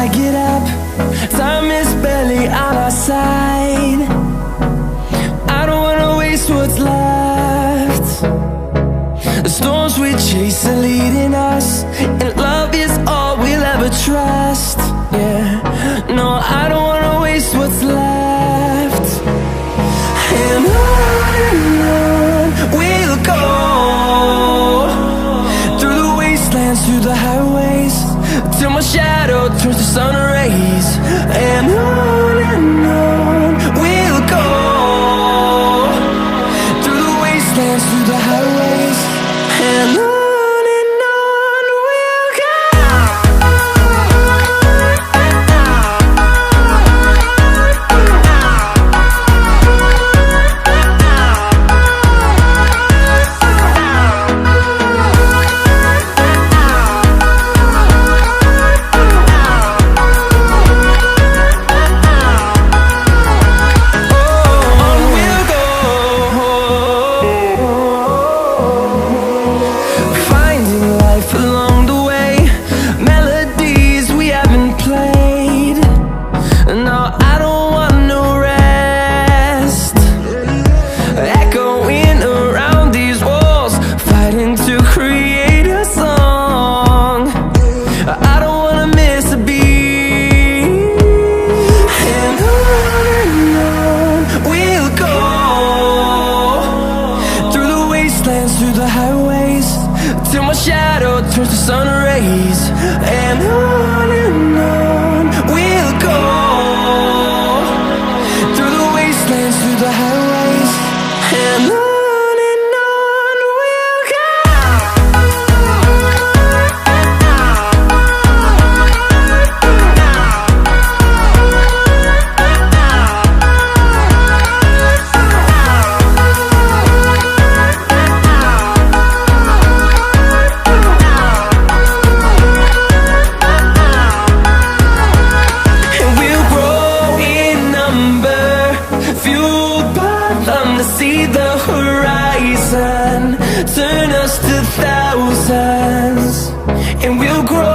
I get up, time is barely on our side. I don't wanna waste what's left. The storms we chase are leading us, and love is all we'll ever trust. Yeah, no, I don't wanna waste what's left. And on we'll go, through the wastelands, through the highways, till my shadow turns to sun rays. And on we'll go, through the wastelands, through the highways, and on. Through the highways, till my shadow turns to sun rays. And on we'll go, through the wastelands, through the highways, and on we'll go. See the horizon turn us to thousands, and we'll grow